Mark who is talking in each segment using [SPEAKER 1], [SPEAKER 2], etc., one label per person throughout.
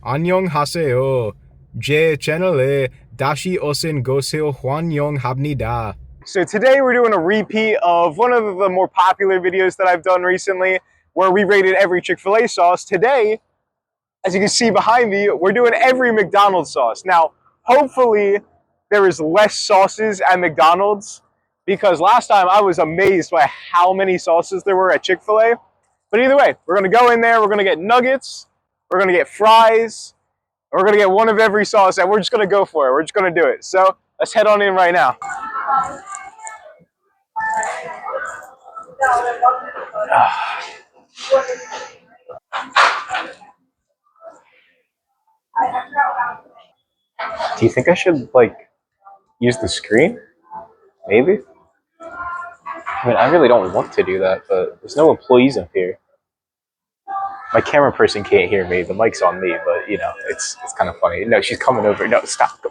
[SPEAKER 1] 안녕하세요. 제 채널에 다시 오신 것을 환영합니다. So today we're doing a repeat of one of the more popular videos that I've done recently where we rated every Chick-fil-A sauce. Today, as you can see behind me, we're doing every McDonald's sauce. Now, hopefully there is less sauces at McDonald's because last time I was amazed by how many sauces there were at Chick-fil-A. But either way, we're going to go in there, we're going to get nuggets, we're going to get fries, and we're going to get one of every sauce, and we're just going to go for it. We're just going to do it. So let's head on in right now. Do you think I should, use the screen? Maybe? I mean, I really don't want to do that, but there's no employees up here. My camera person can't hear me. The mic's on me, but, you know, it's kind of funny. No, she's coming over. No, stop. Go.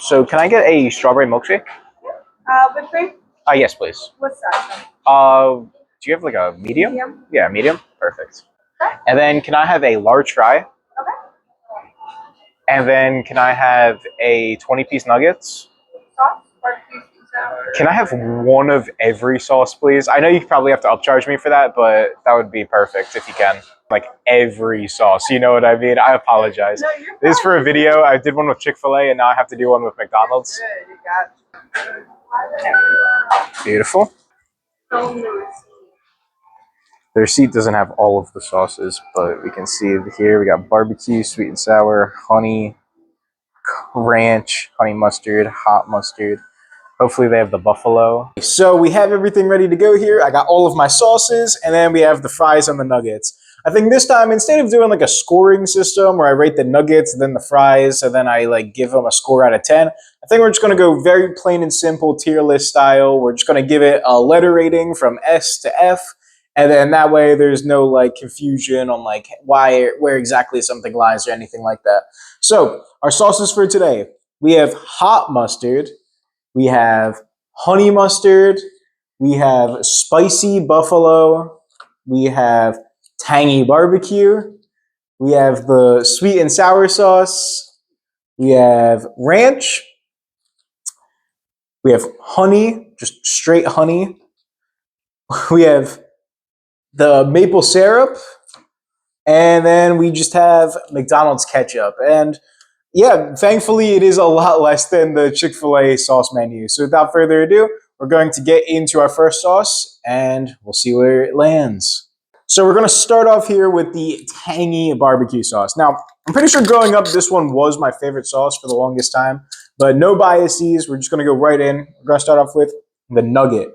[SPEAKER 1] So, can I get a strawberry milkshake?
[SPEAKER 2] Whipped cream?
[SPEAKER 1] Yes, please.
[SPEAKER 2] What's that?
[SPEAKER 1] Do you have, a medium?
[SPEAKER 2] Medium.
[SPEAKER 1] Yeah, medium. Perfect.
[SPEAKER 2] Okay.
[SPEAKER 1] And then, can I have a large fry?
[SPEAKER 2] Okay.
[SPEAKER 1] And then, can I have a 20-piece nuggets?
[SPEAKER 2] Sauce? Barbecue sauce?
[SPEAKER 1] Can I have one of every sauce, please? I know you probably have to upcharge me for that, but that would be perfect if you can. Like every sauce, you know what I mean? I apologize.
[SPEAKER 2] No, you're
[SPEAKER 1] This is for a video. I did one with Chick-fil-A, and now I have to do one with McDonald's.
[SPEAKER 2] Good, you got it.
[SPEAKER 1] Beautiful. The receipt doesn't have all of the sauces, but we can see here we got barbecue, sweet and sour, honey, ranch, honey mustard, hot mustard. Hopefully they have the buffalo. So we have everything ready to go here. I got all of my sauces, and then we have the fries and the nuggets. I think this time, instead of doing a scoring system where I rate the nuggets, then the fries, and then I give them a score out of 10, I think we're just going to go very plain and simple tier list style. We're just going to give it a letter rating from S to F, and then that way there's no confusion on where exactly something lies or anything like that. So our sauces for today, we have hot mustard, we have honey mustard, we have spicy buffalo, we have tangy barbecue, we have the sweet and sour sauce, we have ranch, we have honey, just straight honey, we have the maple syrup, and then we just have McDonald's ketchup. And yeah, thankfully it is a lot less than the Chick-fil-A sauce menu. So without further ado, we're going to get into our first sauce, and we'll see where it lands. So we're going to start off here with the tangy barbecue sauce. Now, I'm pretty sure growing up, this one was my favorite sauce for the longest time, but no biases. We're just going to go right in. We're going to start off with the nugget.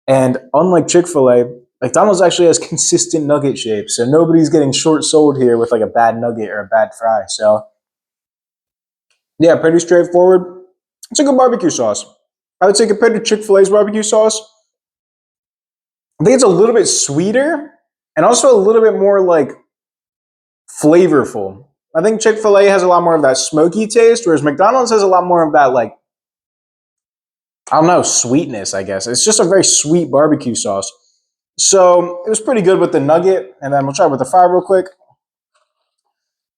[SPEAKER 1] And unlike Chick-fil-A, McDonald's actually has consistent nugget shapes, so nobody's getting short-sold here with a bad nugget or a bad fry. So yeah, pretty straightforward. It's a good barbecue sauce. I would say compared to Chick-fil-A's barbecue sauce, I think it's a little bit sweeter and also a little bit more flavorful. I think Chick-fil-A has a lot more of that smoky taste, whereas McDonald's has a lot more of that I don't know, sweetness, I guess. It's just a very sweet barbecue sauce. So it was pretty good with the nugget, and then we'll try with the fry real quick.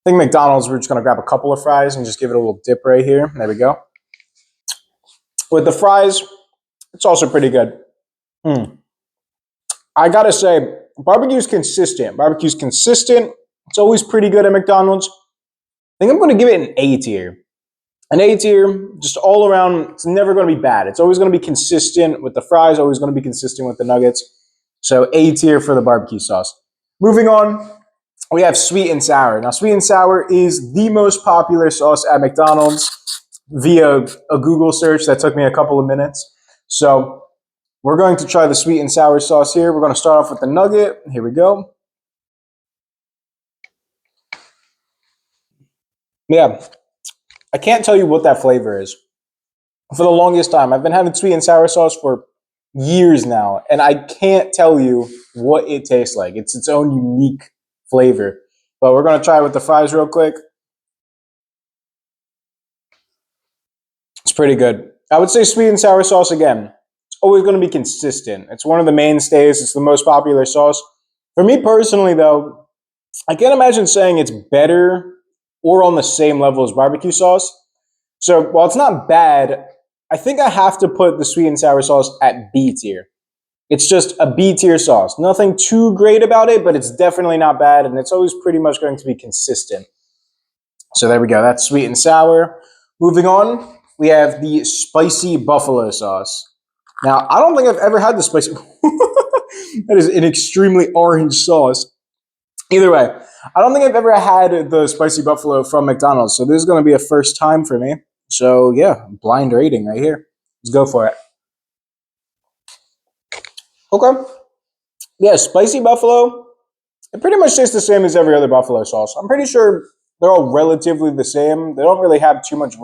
[SPEAKER 1] I think McDonald's, we're just going to grab a couple of fries and just give it a little dip right here. There we go. With the fries, it's also pretty good. I got to say, barbecue's consistent. Barbecue's consistent. It's always pretty good at McDonald's. I think I'm going to give it an A tier. An A tier, just all around, it's never going to be bad. It's always going to be consistent with the fries, always going to be consistent with the nuggets. So A tier for the barbecue sauce. Moving on, we have sweet and sour. Now, sweet and sour is the most popular sauce at McDonald's via a Google search that took me a couple of minutes. So we're going to try the sweet and sour sauce here. We're going to start off with the nugget. Here we go. Yeah, I can't tell you what that flavor is. For the longest time, I've been having sweet and sour sauce for years now, and I can't tell you what it tastes like. It's its own unique flavor. But we're going to try it with the fries real quick. It's pretty good. I would say sweet and sour sauce again. always going to be consistent. It's one of the mainstays. It's the most popular sauce. For me personally, though, I can't imagine saying it's better or on the same level as barbecue sauce. So while it's not bad, I think I have to put the sweet and sour sauce at B tier. It's just a B tier sauce. Nothing too great about it, but it's definitely not bad, and it's always pretty much going to be consistent. So there we go. That's sweet and sour. Moving on, we have the spicy buffalo sauce. Now, I don't think I've ever had the spicy. That is an extremely orange sauce. Either way, I don't think I've ever had the spicy buffalo from McDonald's, so this is going to be a first time for me. So yeah, blind rating right here. Let's go for it. Okay. Yeah, spicy buffalo. It pretty much tastes the same as every other buffalo sauce. I'm pretty sure they're all relatively the same. They don't really have too much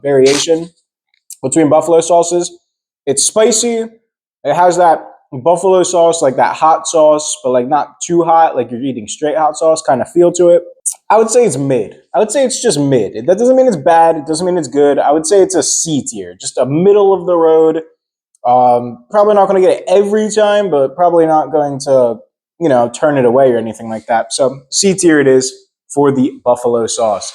[SPEAKER 1] variation between buffalo sauces. It's spicy. It has that buffalo sauce, like that hot sauce, but like not too hot, like you're eating straight hot sauce kind of feel to it. I would say it's mid. I would say it's just mid. That doesn't mean it's bad. It doesn't mean it's good. I would say it's a C tier, just a middle of the road. Probably not going to get it every time, but probably not going to, turn it away or anything like that. So C tier it is for the buffalo sauce.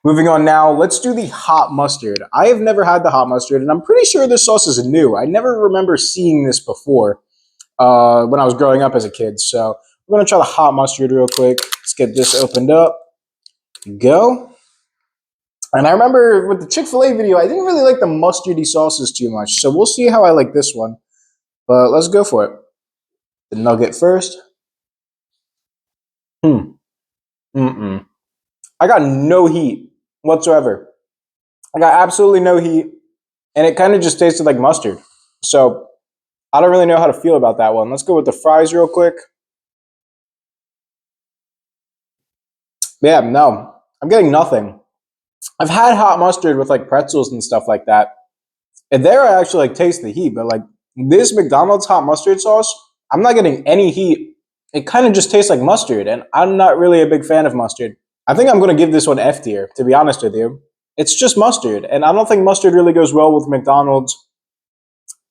[SPEAKER 1] Moving on now, let's do the hot mustard. I have never had the hot mustard, and I'm pretty sure this sauce is new. I never remember seeing this before when I was growing up as a kid. So we're going to try the hot mustard real quick. Let's get this opened up. Go. And I remember with the Chick-fil-A video, I didn't really like the mustardy sauces too much. So we'll see how I like this one. But let's go for it. The nugget first. Mm-mm. I got no heat whatsoever. I got absolutely no heat. And it kind of just tasted like mustard. So I don't really know how to feel about that one. Let's go with the fries real quick. Yeah, no. I'm getting nothing. I've had hot mustard with like pretzels and stuff like that. And there I actually like taste the heat, but like this McDonald's hot mustard sauce, I'm not getting any heat. It kind of just tastes like mustard, and I'm not really a big fan of mustard. I think I'm going to give this one F tier, to be honest with you. It's just mustard, and I don't think mustard really goes well with McDonald's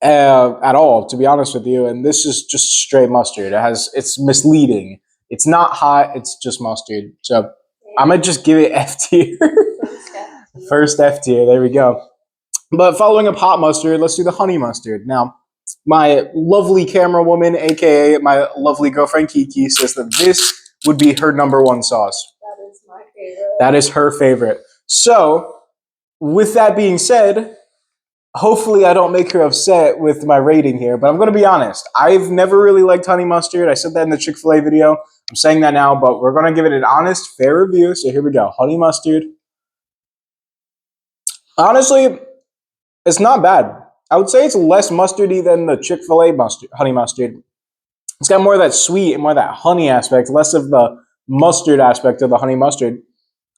[SPEAKER 1] at all, to be honest with you. And this is just straight mustard. It's misleading. It's not hot. It's just mustard. So I might just give it F tier. First F tier. There we go. But following up hot mustard, let's do the honey mustard. Now, my lovely camera woman, aka my lovely girlfriend Kiki, says that this would be her number one sauce.
[SPEAKER 2] That is my favorite.
[SPEAKER 1] That is her favorite. So, with that being said, hopefully I don't make her upset with my rating here, but I'm going to be honest. I've never really liked honey mustard. I said that in the Chick-fil-A video. I'm saying that now, but we're going to give it an honest, fair review. So here we go. Honey mustard. Honestly, it's not bad. I would say it's less mustardy than the Chick-fil-A honey mustard. It's got more of that sweet and more of that honey aspect, less of the mustard aspect of the honey mustard.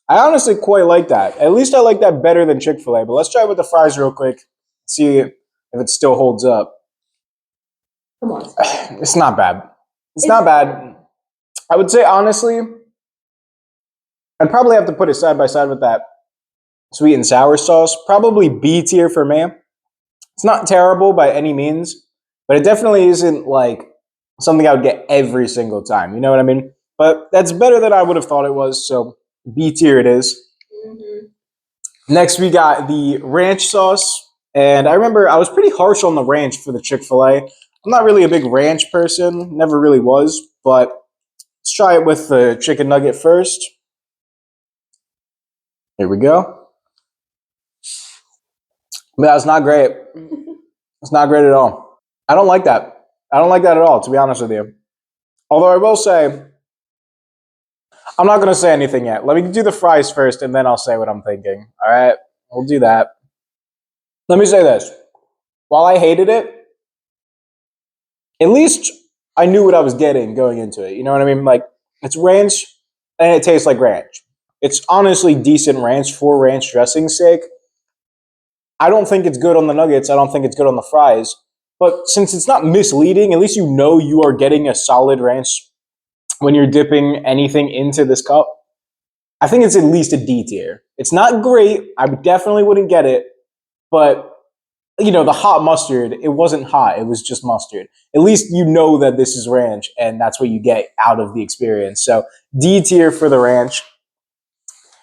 [SPEAKER 1] I honestly quite like that. At least I like that better than Chick-fil-A. But let's try it with the fries real quick. See if it still holds up.
[SPEAKER 2] Come on.
[SPEAKER 1] It's not bad. It's not bad. I would say, honestly, I'd probably have to put it side by side with that sweet and sour sauce. Probably B tier for me. It's not terrible by any means, but it definitely isn't like something I would get every single time. You know what I mean? But that's better than I would have thought it was. So B tier it is. Mm-hmm. Next, we got the ranch sauce. And I remember I was pretty harsh on the ranch for the Chick-fil-A. I'm not really a big ranch person. Never really was. But let's try it with the chicken nugget first. Here we go. But that's not great. It's not great at all. I don't like that. I don't like that at all, to be honest with you. Although I will say, I'm not going to say anything yet. Let me do the fries first, and then I'll say what I'm thinking. All right? We'll do that. Let me say this. While I hated it, at least I knew what I was getting going into it. You know what I mean? Like, it's ranch, and it tastes like ranch. It's honestly decent ranch for ranch dressing's sake. I don't think it's good on the nuggets. I don't think it's good on the fries. But since it's not misleading, at least you know you are getting a solid ranch when you're dipping anything into this cup. I think it's at least a D tier. It's not great. I definitely wouldn't get it. But the hot mustard, it wasn't hot. It was just mustard. At least you know that this is ranch, and that's what you get out of the experience. So D tier for the ranch.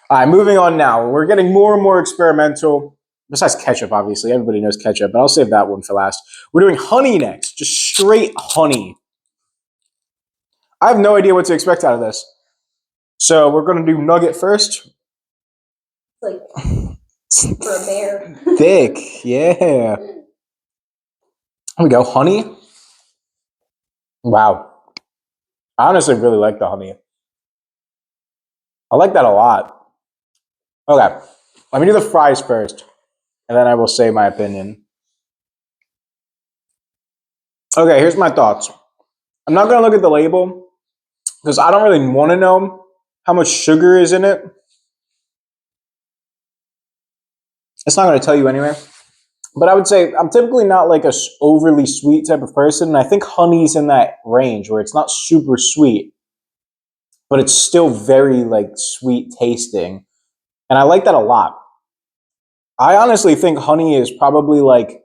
[SPEAKER 1] All right, moving on now. We're getting more and more experimental. Besides ketchup, obviously. Everybody knows ketchup, but I'll save that one for last. We're doing honey next. Just straight honey. I have no idea what to expect out of this. So we're going to do nugget first.
[SPEAKER 2] Like for a bear.
[SPEAKER 1] Thick, yeah. Here we go. Honey. Wow. I honestly really like the honey. I like that a lot. Okay. Let me do the fries first, and then I will say my opinion. Okay, here's my thoughts. I'm not going to look at the label because I don't really want to know how much sugar is in it. It's not going to tell you anyway. But I would say I'm typically not like a overly sweet type of person. And I think honey's in that range where it's not super sweet, but it's still very like sweet tasting. And I like that a lot. I honestly think honey is probably like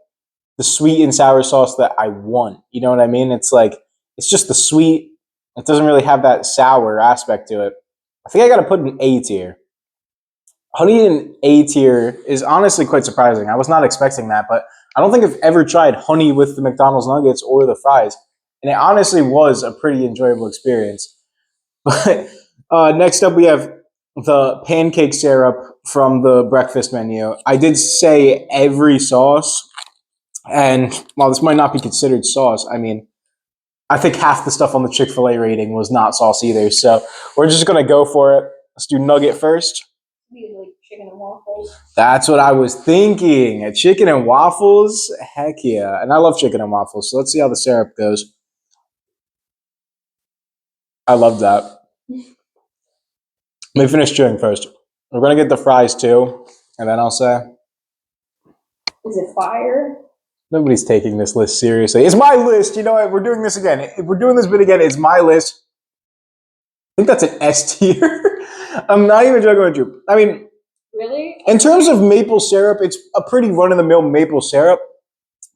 [SPEAKER 1] the sweet and sour sauce that I want. You know what I mean? It's like, it's just the sweet. It doesn't really have that sour aspect to it. I think I got to put an A tier. Honey in A tier is honestly quite surprising. I was not expecting that, but I don't think I've ever tried honey with the McDonald's nuggets or the fries. And it honestly was a pretty enjoyable experience. But next up, we have the pancake syrup from the breakfast menu. I did say every sauce. And while this might not be considered sauce, I mean, I think half the stuff on the Chick-fil-A rating was not sauce either. So we're just going to go for it. Let's do nugget first.
[SPEAKER 2] Like chicken and waffles.
[SPEAKER 1] That's what I was thinking. A chicken and waffles? Heck yeah. And I love chicken and waffles. So let's see how the syrup goes. I love that. Let me finish chewing first. We're going to get the fries too. And then I'll say.
[SPEAKER 2] Is it fire?
[SPEAKER 1] Nobody's taking this list seriously. It's my list. You know what? We're doing this again. If we're doing this bit again, it's my list. I think that's an S tier. I'm not even joking with you. I mean,
[SPEAKER 2] really?
[SPEAKER 1] In terms of maple syrup, it's a pretty run-of-the-mill maple syrup.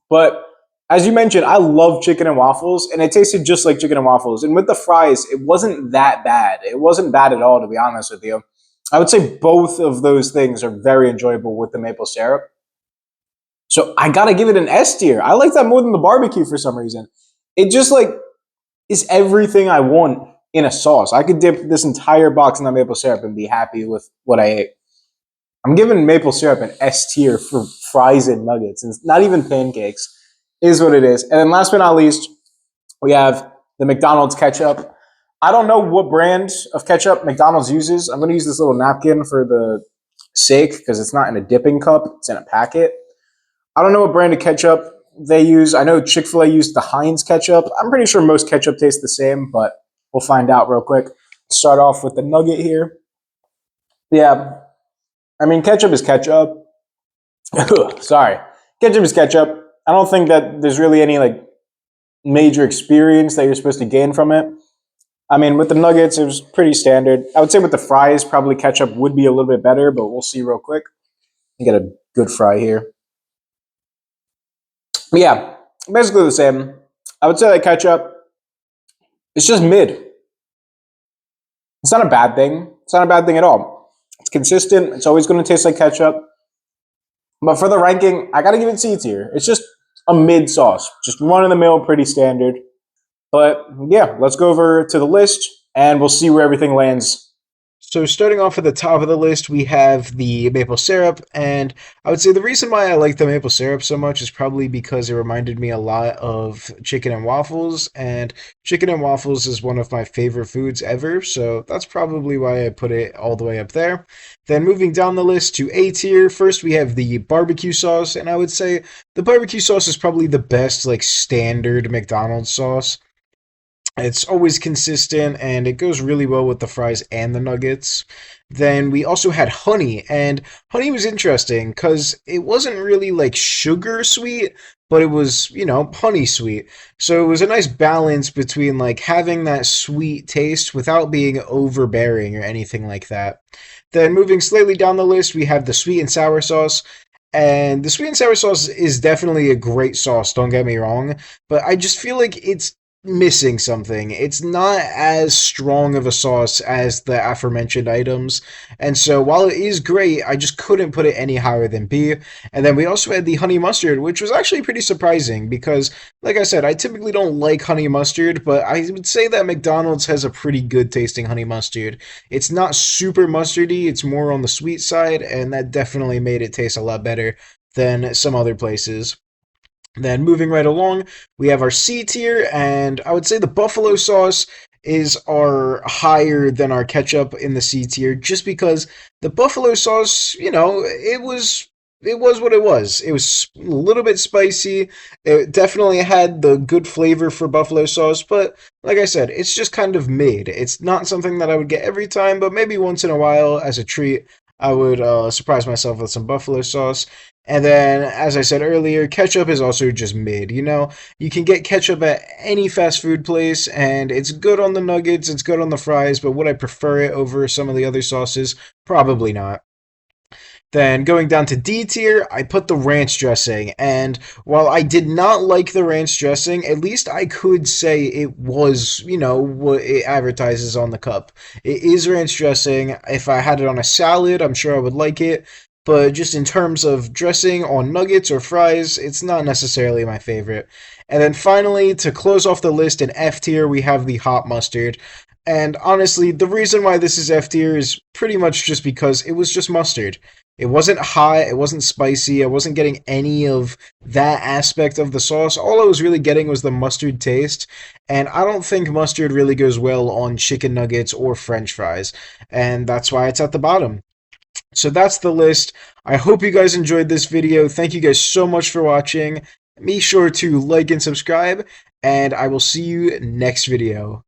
[SPEAKER 1] But as you mentioned, I love chicken and waffles, and it tasted just like chicken and waffles. And with the fries, it wasn't that bad. It wasn't bad at all, to be honest with you. I would say both of those things are very enjoyable with the maple syrup. So I gotta give it an S tier. I like that more than the barbecue for some reason. It just like is everything I want in a sauce. I could dip this entire box in that maple syrup and be happy with what I ate. I'm giving maple syrup an S tier for fries and nuggets, and not even pancakes. Is what it is. And then last but not least, we have the McDonald's ketchup. I don't know what brand of ketchup McDonald's uses. I'm going to use this little napkin for the sake because it's not in a dipping cup. It's in a packet. I don't know what brand of ketchup they use. I know Chick-fil-A used the Heinz ketchup. I'm pretty sure most ketchup tastes the same, but we'll find out real quick. Start off with the nugget here. Yeah, I mean, ketchup is ketchup. Sorry. Ketchup is ketchup. I don't think that there's really any like major experience that you're supposed to gain from it. I mean, with the nuggets, it was pretty standard. I would say with the fries, probably ketchup would be a little bit better, but we'll see real quick. You get a good fry here. But yeah, basically the same. I would say that ketchup, it's just mid. It's not a bad thing. It's not a bad thing at all. It's consistent. It's always going to taste like ketchup. But for the ranking, I got to give it C tier. It's just a mid sauce. Just run of the mill, pretty standard. But yeah, let's go over to the list and we'll see where everything lands. So starting off at the top of the list, we have the maple syrup, and I would say the reason why I like the maple syrup so much is probably because it reminded me a lot of chicken and waffles, and chicken and waffles is one of my favorite foods ever, so that's probably why I put it all the way up there. Then moving down the list to A tier, first we have the barbecue sauce, and I would say the barbecue sauce is probably the best like standard McDonald's sauce. It's always consistent and it goes really well with the fries and the nuggets. Then we also had honey, and honey was interesting because it wasn't really like sugar sweet, but it was, honey sweet. So it was a nice balance between like having that sweet taste without being overbearing or anything like that. Then moving slightly down the list, we have the sweet and sour sauce.
[SPEAKER 3] And the sweet and sour sauce is definitely a great sauce, don't get me wrong, but I just feel like it's missing something. It's not as strong of a sauce as the aforementioned items. And so while it is great, I just couldn't put it any higher than B. And then we also had the honey mustard, which was actually pretty surprising because, like I said, I typically don't like honey mustard, but I would say that McDonald's has a pretty good tasting honey mustard. It's not super mustardy, it's more on the sweet side, and that definitely made it taste a lot better than some other places. Then moving right along, we have our C tier, and I would say the buffalo sauce is our higher than our ketchup in the C tier, just because the buffalo sauce, it was what it was. It was a little bit spicy. It definitely had the good flavor for buffalo sauce, but like I said, it's just kind of mid. It's not something that I would get every time, but maybe once in a while as a treat, I would surprise myself with some buffalo sauce. And then, as I said earlier, ketchup is also just mid. You can get ketchup at any fast food place, and it's good on the nuggets, it's good on the fries, but would I prefer it over some of the other sauces? Probably not. Then going down to D tier, I put the ranch dressing. And while I did not like the ranch dressing, at least I could say it was, what it advertises on the cup. It is ranch dressing. If I had it on a salad, I'm sure I would like it. But just in terms of dressing on nuggets or fries, it's not necessarily my favorite. And then finally, to close off the list in F tier, we have the hot mustard. And honestly, the reason why this is F tier is pretty much just because it was just mustard. It wasn't hot, it wasn't spicy, I wasn't getting any of that aspect of the sauce. All I was really getting was the mustard taste, and I don't think mustard really goes well on chicken nuggets or french fries, and that's why it's at the bottom. So that's the list. I hope you guys enjoyed this video. Thank you guys so much for watching. Be sure to like and subscribe, and I will see you next video.